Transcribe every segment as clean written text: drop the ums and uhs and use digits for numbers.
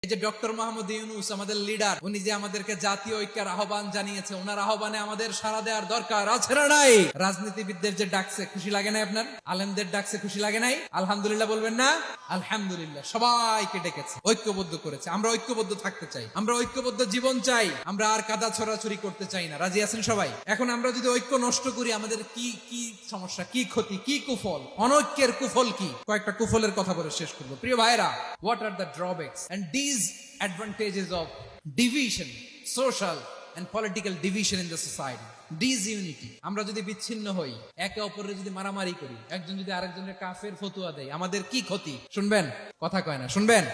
এই যে ডক্টর মোহাম্মদ ইউনূস আমাদের লিডার, উনি যে আমাদেরকে জাতীয় ঐক্যের আহ্বান জানিয়েছে, ওনার আহ্বানে আমাদের সাড়া দেওয়ার দরকার আছে না নাই? রাজনীতিবিদদের যে ডাকছে খুশি লাগে না আপনার? আলেমদের ডাকছে খুশি লাগে নাই? আলহামদুলিল্লাহ বলবেন না? আলহামদুলিল্লাহ। সবাইকে ডেকেছে, ঐক্যবদ্ধ করেছে। আমরা ঐক্যবদ্ধ থাকতে চাই, আমরা ঐক্যবদ্ধ জীবন চাই, আমরা আর কাদা ছড়াছড়ি করতে চাই না। রাজি আছেন সবাই? এখন আমরা যদি ঐক্য নষ্ট করি, আমাদের কি কি সমস্যা, কি ক্ষতি, কি কুফল? অনৈক্যের কুফল কি? কয়েকটা কুফলের কথা বলে শেষ করবো। প্রিয় ভাইরা, what are the drawbacks and disadvantages of division, social and political division in the society? Disunity. আমরা যদি বিচ্ছিন্ন হই, একে অপরের যদি মারামারি করি, একজন যদি আরেকজনের কাফের ফতুয়া দেয়, আমাদের কি ক্ষতি? শুনবেন? কথা কয় না, শুনবেন?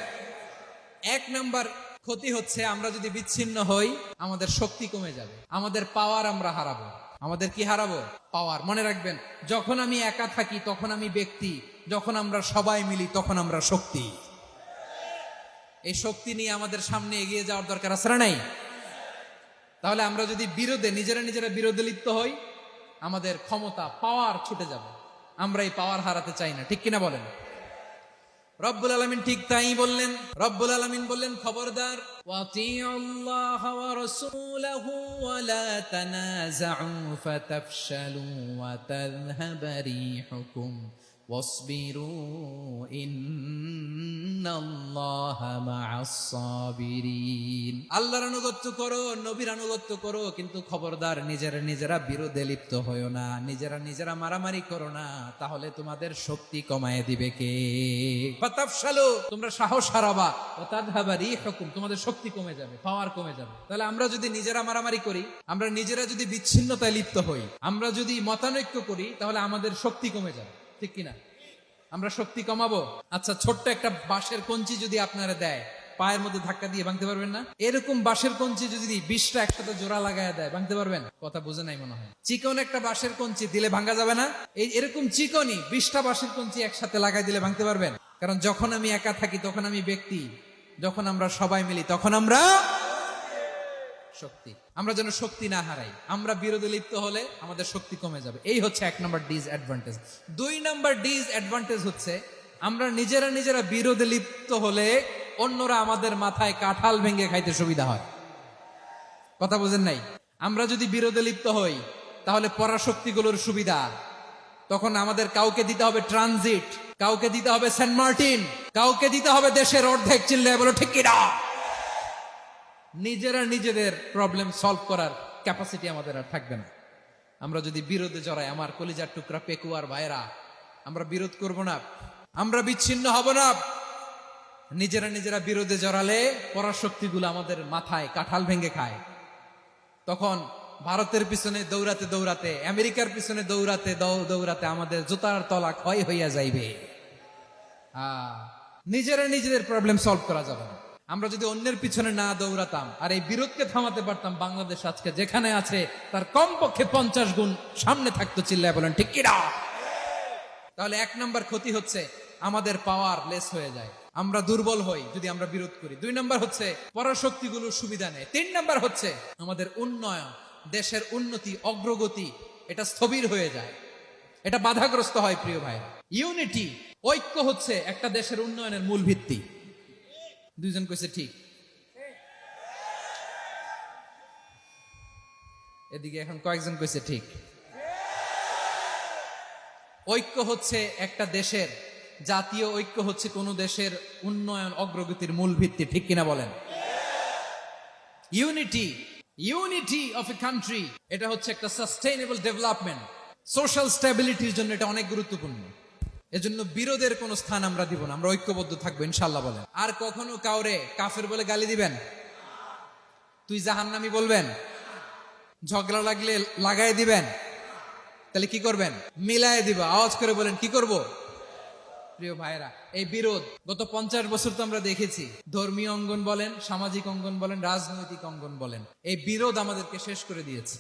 এক নাম্বার ক্ষতি হচ্ছে, আমরা যদি বিচ্ছিন্ন হই, আমাদের শক্তি কমে যাবে, আমাদের পাওয়ার আমরা হারাবো। আমাদের কি হারাবো? পাওয়ার। মনে রাখবেন, যখন আমি একা থাকি তখন আমি ব্যক্তি, যখন আমরা সবাই মিলি তখন আমরা শক্তি। এই শক্তি নিয়ে আমাদের সামনে এগিয়ে যাওয়ার দরকার আছে না নাই? তাহলে আমরা যদি নিজেরা বিরোধে লিপ্ত হই, আমাদের ক্ষমতা, পাওয়ার ছুটে যাবে। আমরা এই পাওয়ার হারাতে চাই না, ঠিক কিনা বলেন? রব্বুল আলামিন ঠিক তাই বললেন। রব্বুল আলামিন বললেন, খবরদার, ওয়াতিউল্লাহ ওয়া রাসূলাহু ওয়া লা তানাযাউ ফাতাফশালু ওয়া তাযহাবা রিহুকুম ওয়াসবিরু ইন্নাল্লাহা মা'আস সাবিরিন। আল্লাহর আনুগত্য করো, নবীর আনুগত্য করো, কিন্তু খবরদার নিজেরা বিরোধে লিপ্ত হয়ো না, নিজেরা মারামারি করো না, তাহলে তোমাদের শক্তি কমায় দিবে কে? ফাতাফশালু, তোমরা সাহস হারাবা, ওয়া তাযহাবা রিহুকুম, তোমাদের শক্তি কমে যাবে, পাওয়ার কমে যাবে। তাহলে আমরা যদি নিজেরা মারামারি করি, আমরা নিজেরা যদি বিচ্ছিন্নতায় লিপ্ত হই, আমরা যদি মতানৈক্য করি, তাহলে আমাদের শক্তি কমে যাবে, ঠিক কিনা? আমরা শক্তি কমাবো। আচ্ছা, ছোট্ট একটা বাঁশের কঞ্চি যদি আপনারা দেয়, পায়ের মধ্যে ধাক্কা দিয়ে ভাঙতে পারবেন না? এরকম বাঁশের কঞ্চি যদি 20টা একসাথে জোড়া লাগায় দেয়, ভাঙতে পারবেন? কথা বুঝে নাই মনে হয়। চিকন একটা বাঁশের কঞ্চি দিলে ভাঙা যাবে না? এরকম চিকনই 20টা বাঁশের কঞ্চি একসাথে লাগাই দিলে ভাঙতে পারবেন? কারণ যখন আমি একা থাকি তখন আমি ব্যক্তি, যখন আমরা সবাই মিলি তখন আমরা শক্তি। আমরা যেন শক্তি না হারাই। আমরা বিরোধে লিপ্ত হলে আমাদের শক্তি কমে যাবে। এই হচ্ছে 1 নম্বর ডিসঅ্যাডভান্টেজ। 2 নম্বর ডিসঅ্যাডভান্টেজ হচ্ছে, আমরা নিজেরা বিরোধে লিপ্ত হলে অন্যরা আমাদের মাথায় কাঁঠাল ভেঙে খাইতে সুবিধা হয়। কথা বুঝেন নাই? আমরা যদি বিরোধে লিপ্ত হই, তাহলে পরাশক্তিগুলোর সুবিধা, তখন আমাদের কাউকে দিতে হবে ট্রানজিট, কাউকে দিতে হবে সেন্ট মার্টিন, কাউকে দিতে হবে দেশের অর্ধেক। চিল্লায় বলো ঠিক কিনা? নিজেদের প্রবলেম সলভ করার ক্যাপাসিটি আমাদের আর থাকবে না। আমরা যদি বিরোধে জড়াই, আমার কলিজার টুকরা পেকুয়ার ভাইরা, আমরা বিরোধ করব না, আমরা বিচ্ছিন্ন হব না। নিজেরা বিরোধে জড়ালে পরাশক্তিগুলো আমাদের মাথায় কাঁঠাল ভেঙে খায়। তখন ভারতের পিছনে দৌড়াতে, আমেরিকার পিছনে দৌড়াতে আমাদের জুতার তলা ক্ষয় হইয়া যাইবে। নিজেদের প্রবলেম সলভ করা যাবে না। আমরা যদি অন্যের পিছনে না দৌড়াতাম আর এই বিরোধকে থামাতে পারতাম, বাংলাদেশ আজকে যেখানে আছে তার কমপক্ষে 50 গুণ সামনে থাকতো। চিল্লায় বলেন ঠিক কিনা? তাহলে 1 নম্বর ক্ষতি হচ্ছে, আমাদের পাওয়ার লেস হয়ে যায়, আমরা দুর্বল হই যদি আমরা বিরোধ করি। 2 নম্বর হচ্ছে, পরাশক্তিগুলোর সুবিধা নেয়। 3 নম্বর হচ্ছে, আমাদের উন্নয়ন, দেশের উন্নতি, অগ্রগতি, এটা স্থবির হয়ে যায়, এটা বাধাগ্রস্ত হয়। প্রিয় ভাই, ইউনিটি, ঐক্য হচ্ছে একটা দেশের উন্নয়নের মূল ভিত্তি। 2 জন কইছে ঠিক। এদিকে এখন কয়েকজন কইছে ঠিক। ঐক্য হচ্ছে একটা দেশের, জাতীয় ঐক্য হচ্ছে কোন দেশের উন্নয়ন, অগ্রগতির মূল ভিত্তি, ঠিক কিনা বলেন? ইউনিটি অফ এ কান্ট্রি, এটা হচ্ছে একটা সাস্টেইনেবল ডেভেলপমেন্ট, সোশ্যাল স্ট্যাবিলিটির জন্য এটা অনেক গুরুত্বপূর্ণ। এজন্য বিরোধের কোন স্থান আমরা দিব না, আমরা ঐক্যবদ্ধ থাকবো ইনশাআল্লাহ বলেন। আর কখনো কাউরে কাফের বলে গালি দিবেন? তুই জাহান্নামী বলবেন? ঝগড়া লাগলে লাগাই দিবেন? তাহলে কি করবেন? মিলায় দিবা। আওয়াজ করে বলেন, কি করব? প্রিয় ভাইরা, এই বিরোধ গত 50 বছর তো আমরা দেখেছি। ধর্মীয় অঙ্গন বলেন, সামাজিক অঙ্গন বলেন, রাজনৈতিক অঙ্গন বলেন, এই বিরোধ আমাদেরকে শেষ করে দিয়েছে।